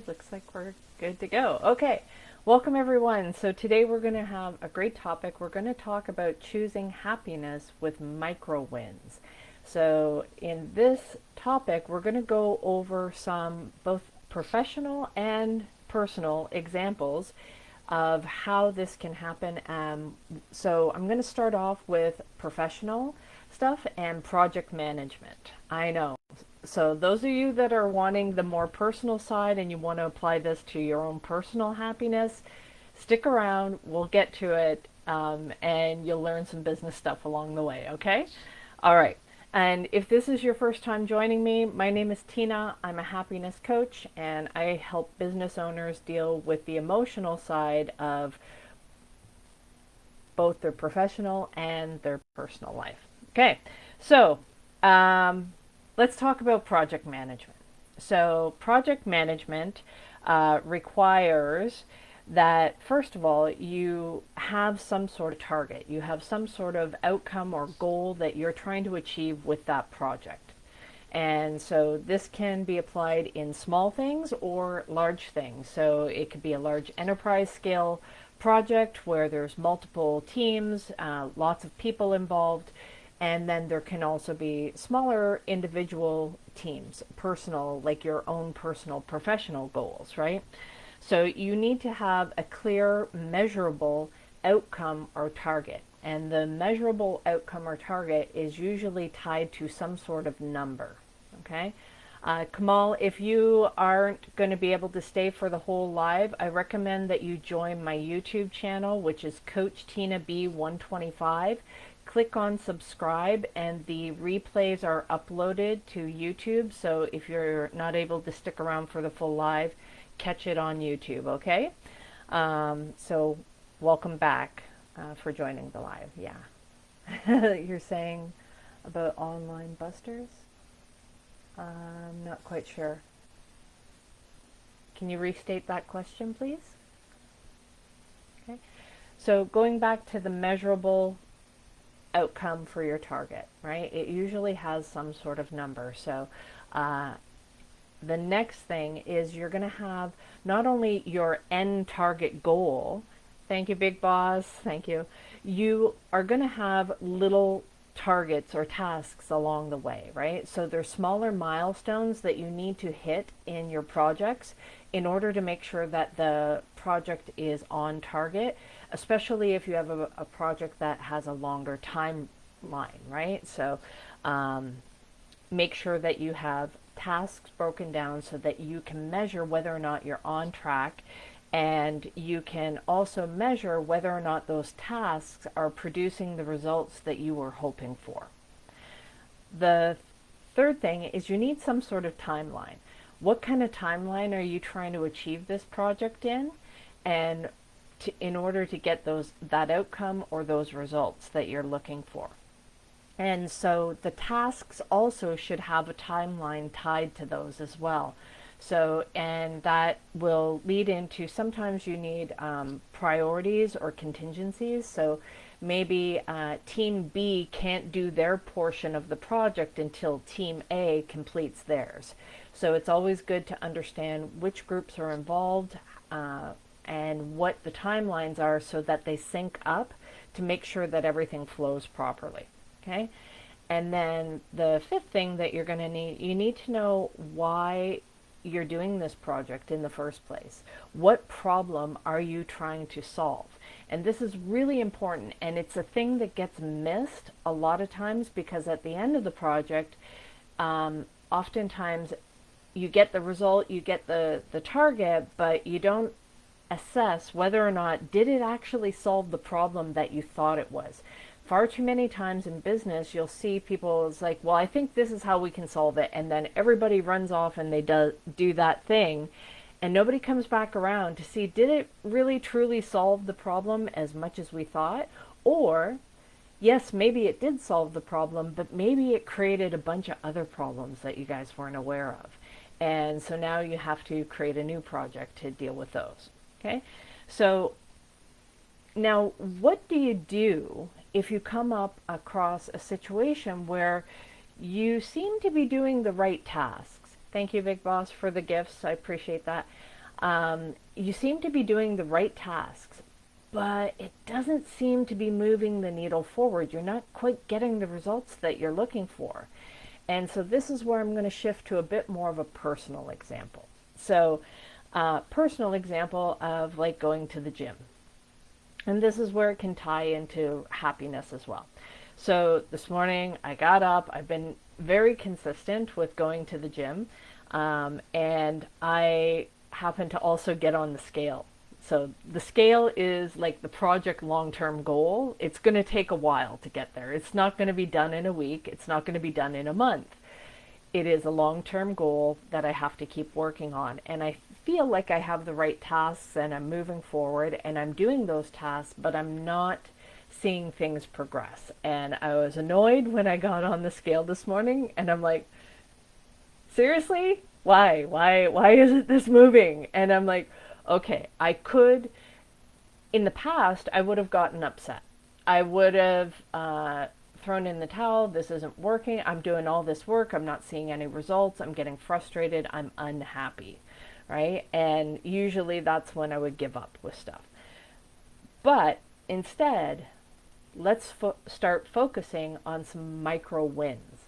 looks like we're good to go. Okay, welcome everyone. So today we're going to have a great topic. We're going to talk about choosing happiness with micro wins. So in this topic, we're going to go over some both professional and personal examples of how this can happen. So I'm going to start off with professional stuff and project management. I know. So those of you that are wanting the more personal side and you want to apply this to your own personal happiness, stick around. We'll get to it, and you'll learn some business stuff along the way, okay? All right. And if this is your first time joining me, my name is Tina. I'm a happiness coach, and I help business owners deal with the emotional side of both their professional and their personal life. Okay, so let's talk about project management. So project management requires that, first of all, you have some sort of target. You have some sort of outcome or goal that you're trying to achieve with that project. And so this can be applied in small things or large things. So it could be a large enterprise scale project where there's multiple teams, lots of people involved. And then there can also be smaller individual teams, personal, like your own personal professional goals, right? So you need to have a clear, measurable outcome or target. And the measurable outcome or target is usually tied to some sort of number, okay? Kamal, if you aren't going to be able to stay for the whole live, I recommend that you join my YouTube channel, which is Coach Tina B 125. Click on subscribe, and the replays are uploaded to YouTube. So if you're not able to stick around for the full live, catch it on YouTube, okay? So welcome back for joining the live. Yeah. You're saying about online busters? I'm not quite sure. Can you restate that question, please? Okay. So going back to the measurable outcome for your target, right? It usually has some sort of number. So the next thing is you're going to have not only your end target goal. Thank you, Big Boss. Thank you. You are going to have little targets or tasks along the way, right? So there's smaller milestones that you need to hit in your projects in order to make sure that the project is on target, especially if you have a project that has a longer timeline, right? So make sure that you have tasks broken down so that you can measure whether or not you're on track, and you can also measure whether or not those tasks are producing the results that you were hoping for. The third thing is you need some sort of timeline. What kind of timeline are you trying to achieve this project in, and in order to get that outcome or those results that you're looking for? And so the tasks also should have a timeline tied to those as well. So, and that will lead into sometimes you need priorities or contingencies. So maybe Team B can't do their portion of the project until Team A completes theirs. So it's always good to understand which groups are involved and what the timelines are so that they sync up to make sure that everything flows properly. Okay? And then the fifth thing that you're going to need, you need to know why you're doing this project in the first place. What problem are you trying to solve? And this is really important, and it's a thing that gets missed a lot of times, because at the end of the project, oftentimes you get the result, you get the target, but you don't assess whether or not did it actually solve the problem that you thought it was. Far too many times in business, you'll see people, it's like, well, I think this is how we can solve it. And then everybody runs off and they do that thing. And nobody comes back around to see, did it really truly solve the problem as much as we thought? Or, yes, maybe it did solve the problem, but maybe it created a bunch of other problems that you guys weren't aware of. And so now you have to create a new project to deal with those. Okay? So now, what do you do if you come up across a situation where you seem to be doing the right tasks? Thank you, Big Boss, for the gifts. I appreciate that. You seem to be doing the right tasks, but it doesn't seem to be moving the needle forward. You're not quite getting the results that you're looking for. And so this is where I'm going to shift to a bit more of a personal example. So, personal example of like going to the gym. And this is where it can tie into happiness as well. So this morning I got up. I've been very consistent with going to the gym. And I happen to also get on the scale. So the scale is like the project long-term goal. It's going to take a while to get there. It's not going to be done in a week. It's not going to be done in a month. It is a long-term goal that I have to keep working on. And I feel like I have the right tasks and I'm moving forward and I'm doing those tasks, but I'm not seeing things progress. And I was annoyed when I got on the scale this morning and I'm like, seriously? Why isn't this moving? And I'm like, okay, I could, in the past, I would have gotten upset. I would have thrown in the towel. This isn't working. I'm doing all this work. I'm not seeing any results. I'm getting frustrated. I'm unhappy, right? And usually that's when I would give up with stuff. But instead, let's start focusing on some micro wins.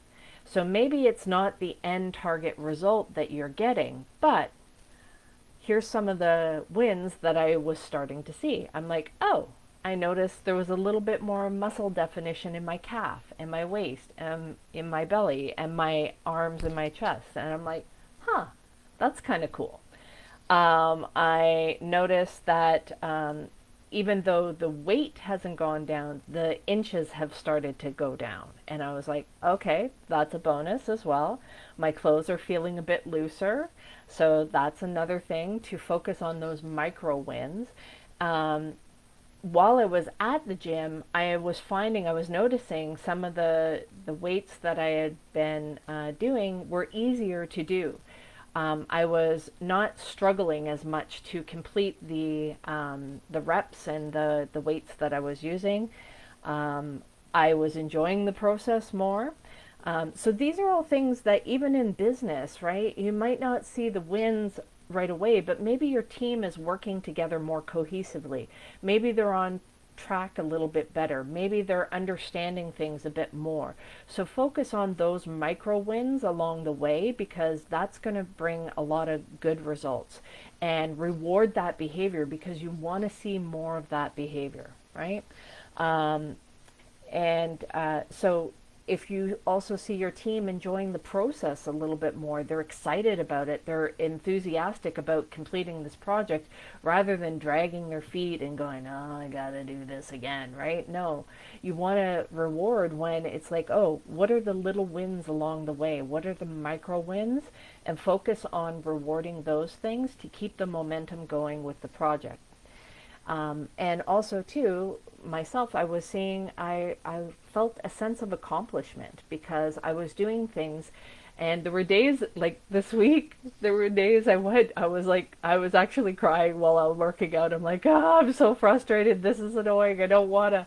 So maybe it's not the end target result that you're getting, but here's some of the wins that I was starting to see. I'm like, oh, I noticed there was a little bit more muscle definition in my calf and my waist and in my belly and my arms and my chest. And I'm like, huh, that's kind of cool. I noticed that even though the weight hasn't gone down, the inches have started to go down. And I was like, okay, that's a bonus as well. My clothes are feeling a bit looser. So that's another thing to focus on those micro wins. While I was at the gym, I was noticing some of the weights that I had been doing were easier to do. I was not struggling as much to complete the reps and the weights that I was using. I was enjoying the process more. So these are all things that even in business, right, you might not see the wins right away, but maybe your team is working together more cohesively. Maybe they're on track a little bit better. Maybe they're understanding things a bit more. So focus on those micro wins along the way because that's going to bring a lot of good results, and reward that behavior because you want to see more of that behavior, right? So if you also see your team enjoying the process a little bit more, they're excited about it, they're enthusiastic about completing this project rather than dragging their feet and going, oh, I gotta do this again, right? No, you want to reward when it's like, oh, what are the little wins along the way? What are the micro wins? And focus on rewarding those things to keep the momentum going with the project. And also too, myself, I was seeing, I felt a sense of accomplishment because I was doing things, and there were days like this week, there were days I was actually crying while I was working out. I'm like, oh, I'm so frustrated. This is annoying. I don't want to.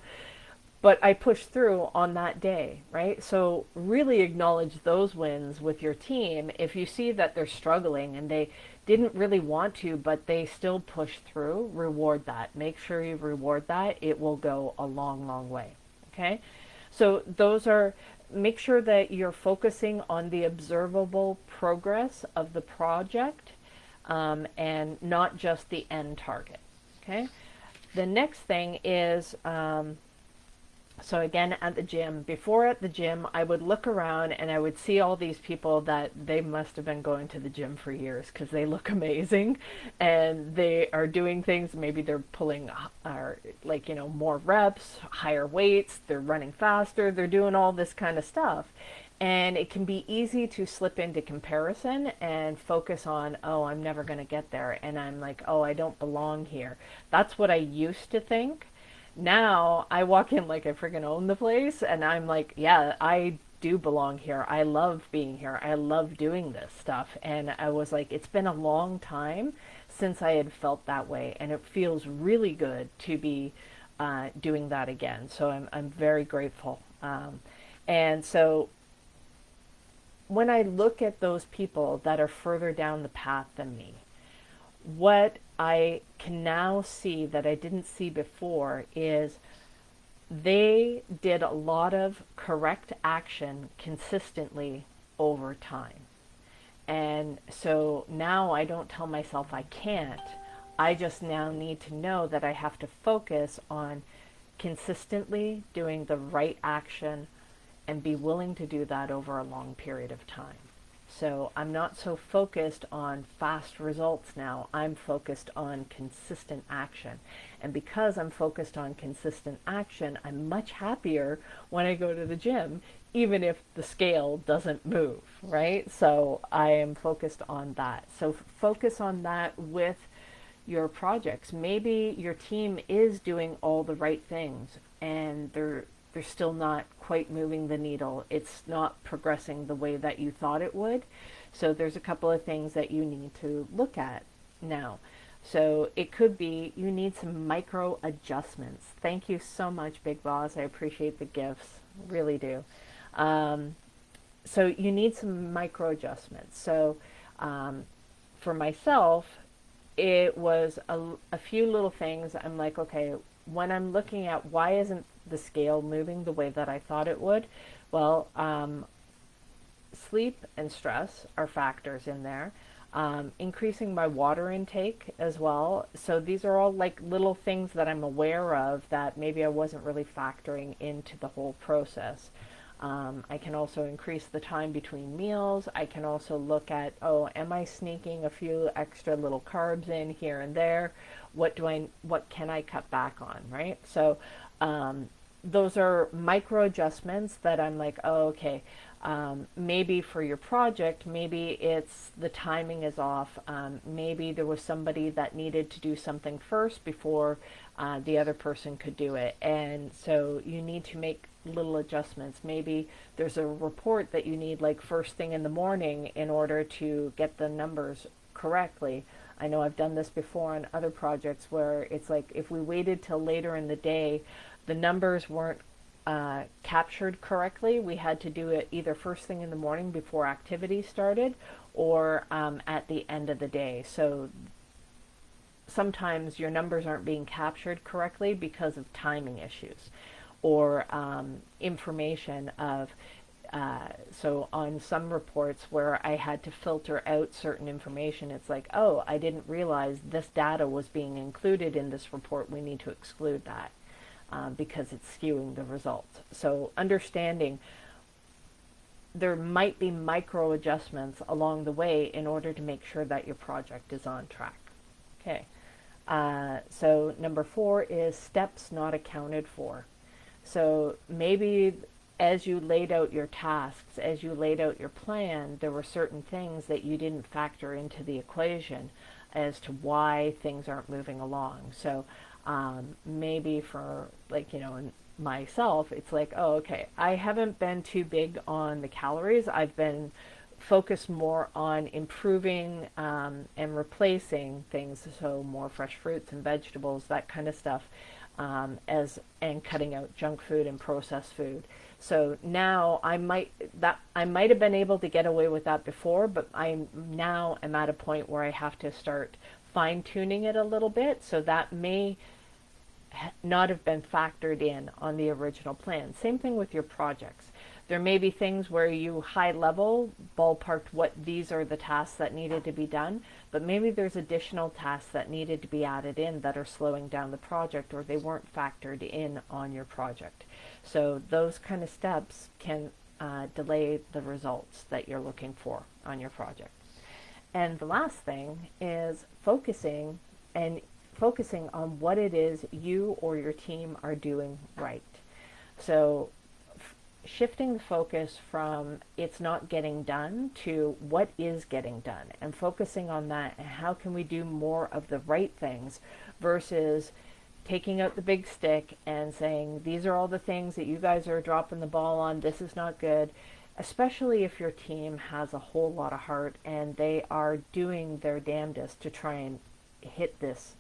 But I pushed through on that day, right? So really acknowledge those wins with your team. If you see that they're struggling and they didn't really want to, but they still push through, reward that. Make sure you reward that. It will go a long, long way. Okay? So make sure that you're focusing on the observable progress of the project, and not just the end target. Okay? The next thing is, so again, at the gym, I would look around and I would see all these people that they must have been going to the gym for years because they look amazing and they are doing things. Maybe they're pulling more reps, higher weights, they're running faster, they're doing all this kind of stuff. And it can be easy to slip into comparison and focus on, oh, I'm never going to get there. And I'm like, oh, I don't belong here. That's what I used to think. Now I walk in like I freaking own the place and I'm like, yeah, I do belong here. I love being here. I love doing this stuff. And I was like, it's been a long time since I had felt that way. And it feels really good to be doing that again. So I'm very grateful. And so when I look at those people that are further down the path than me, What I can now see that I didn't see before is they did a lot of correct action consistently over time. And so now I don't tell myself I can't. I just now need to know that I have to focus on consistently doing the right action and be willing to do that over a long period of time. So I'm not so focused on fast results now. I'm focused on consistent action. And because I'm focused on consistent action, I'm much happier when I go to the gym, even if the scale doesn't move, right? So I am focused on that. So focus on that with your projects. Maybe your team is doing all the right things and they're still not quite moving the needle. It's not progressing the way that you thought it would. So there's a couple of things that you need to look at now. So it could be you need some micro adjustments. Thank you so much, Big Boss. I appreciate the gifts. Really do. So you need some micro adjustments. So for myself, it was a few little things. I'm like, okay, when I'm looking at why isn't the scale moving the way that I thought it would, well, sleep and stress are factors in there. Increasing my water intake as well. So these are all like little things that I'm aware of that maybe I wasn't really factoring into the whole process. I can also increase the time between meals. I can also look at, oh, am I sneaking a few extra little carbs in here and there? What can I cut back on, right? So those are micro adjustments that I'm like, oh, okay. Maybe for your project, maybe it's the timing is off. Maybe there was somebody that needed to do something first before the other person could do it. And so you need to make little adjustments. Maybe there's a report that you need like first thing in the morning in order to get the numbers correctly. I know I've done this before on other projects where it's like if we waited till later in the day, the numbers weren't captured correctly. We had to do it either first thing in the morning before activity started or at the end of the day. So sometimes your numbers aren't being captured correctly because of timing issues or information of so on some reports where I had to filter out certain information, it's like, oh, I didn't realize this data was being included in this report. We need to exclude that because it's skewing the results. So understanding there might be micro adjustments along the way in order to make sure that your project is on track. Okay. So number 4 is steps not accounted for. So maybe as you laid out your tasks, as you laid out your plan, there were certain things that you didn't factor into the equation as to why things aren't moving along. So maybe for like, myself, it's like, oh, okay, I haven't been too big on the calories. I've been focused more on improving and replacing things, so more fresh fruits and vegetables, that kind of stuff, and cutting out junk food and processed food. So now I might have been able to get away with that before, but I now am at a point where I have to start fine tuning it a little bit. So that may not have been factored in on the original plan. Same thing with your projects. There may be things where you high level ballparked what these are the tasks that needed to be done, but maybe there's additional tasks that needed to be added in that are slowing down the project or they weren't factored in on your project. So those kind of steps can delay the results that you're looking for on your project. And the last thing is focusing on what it is you or your team are doing right. So shifting the focus from it's not getting done to what is getting done and focusing on that and how can we do more of the right things versus taking out the big stick and saying these are all the things that you guys are dropping the ball on, this is not good, especially if your team has a whole lot of heart and they are doing their damnedest to try and hit this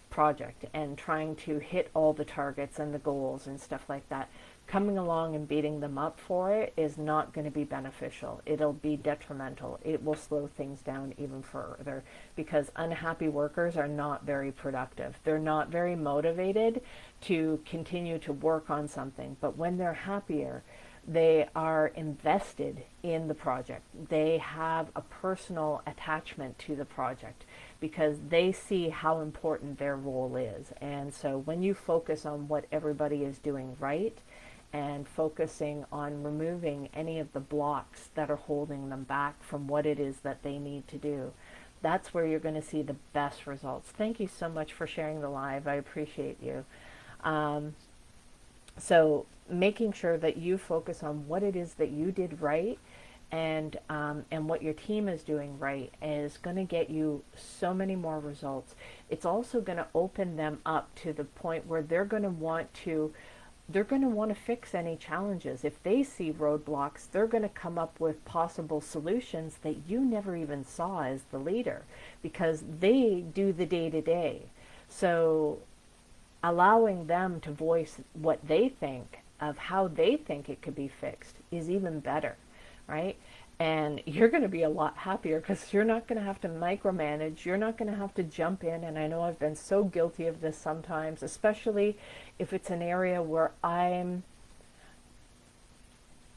project and trying to hit all the targets and the goals and stuff like that. coming along and beating them up for it is not going to be beneficial. It'll be detrimental. It will slow things down even further, because unhappy workers are not very productive. They're not very motivated to continue to work on something. But when they're happier, they are invested in the project. They have a personal attachment to the project because they see how important their role is. And so when you focus on what everybody is doing right, and focusing on removing any of the blocks that are holding them back from what it is that they need to do, that's where you're going to see the best results. Thank you so much for sharing the live. I appreciate you. So making sure that you focus on what it is that you did right, and what your team is doing right is going to get you so many more results. It's also going to open them up to the point where they're going to want to fix any challenges. If they see roadblocks, they're going to come up with possible solutions that you never even saw as the leader, because they do the day-to-day. So allowing them to voice what they think of how they think it could be fixed is even better, right? And you're going to be a lot happier because you're not going to have to micromanage. You're not going to have to jump in. And I know I've been so guilty of this sometimes, especially if it's an area where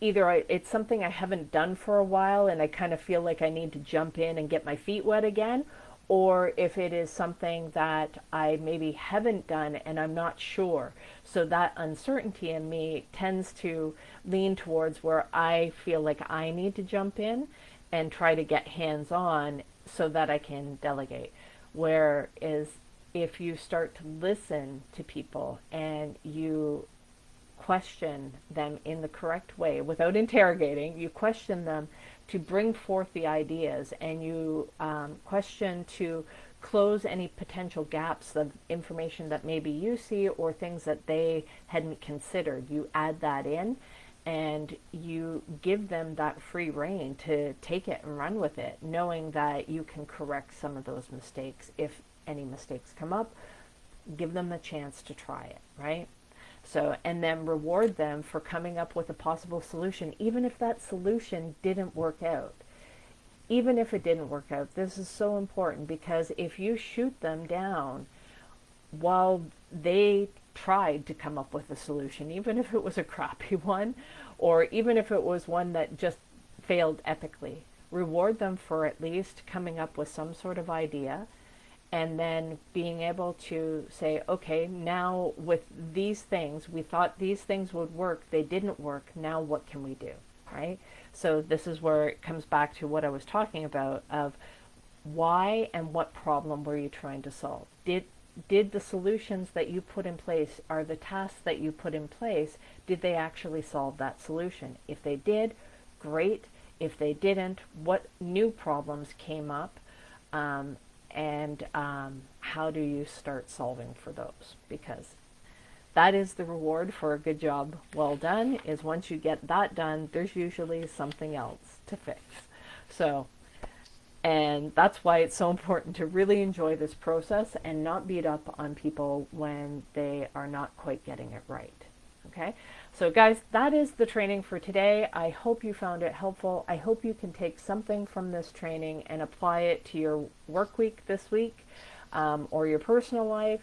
it's something I haven't done for a while and I kind of feel like I need to jump in and get my feet wet again. Or if it is something that I maybe haven't done and I'm not sure. So that uncertainty in me tends to lean towards where I feel like I need to jump in and try to get hands-on so that I can delegate. Whereas if you start to listen to people and you question them in the correct way without interrogating, you question them to bring forth the ideas, and you question to close any potential gaps of information that maybe you see or things that they hadn't considered. You add that in and you give them that free rein to take it and run with it, knowing that you can correct some of those mistakes. If any mistakes come up, give them a chance to try it, right? So, and then reward them for coming up with a possible solution, even if that solution didn't work out. Even if it didn't work out, this is so important, because if you shoot them down while they tried to come up with a solution, even if it was a crappy one, or even if it was one that just failed epically, reward them for at least coming up with some sort of idea. And then being able to say, okay, now with these things, we thought these things would work, they didn't work, now what can we do, right? So this is where it comes back to what I was talking about of why and what problem were you trying to solve? Did the solutions that you put in place, are the tasks that you put in place, did they actually solve that solution? If they did, great. If they didn't, what new problems came up? And how do you start solving for those? Because that is the reward for a good job well done, is once you get that done, there's usually something else to fix. So, and that's why it's so important to really enjoy this process and not beat up on people when they are not quite getting it right. Okay? So guys, that is the training for today. I hope you found it helpful. I hope you can take something from this training and apply it to your work week this week, or your personal life.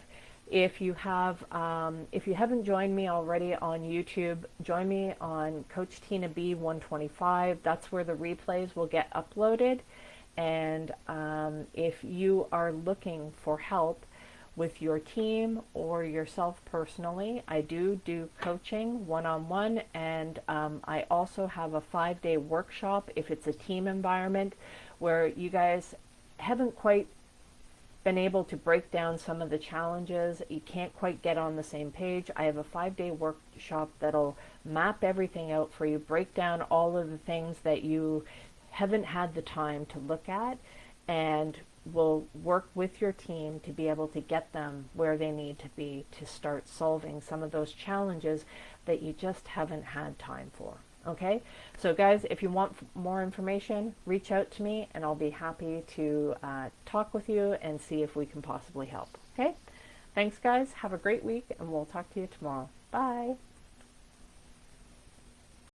If you haven't joined me already on YouTube, join me on Coach Tina B 125. That's where the replays will get uploaded. And if you are looking for help with your team or yourself personally, I do coaching one-on-one, and I also have a 5-day workshop if it's a team environment where you guys haven't quite been able to break down some of the challenges, you can't quite get on the same page. I have a 5-day workshop that'll map everything out for you, break down all of the things that you haven't had the time to look at, and will work with your team to be able to get them where they need to be to start solving some of those challenges that you just haven't had time for. Okay, so guys, if you want more information, reach out to me and I'll be happy to talk with you and see if we can possibly help. Okay, thanks guys, have a great week, and we'll talk to you tomorrow. Bye.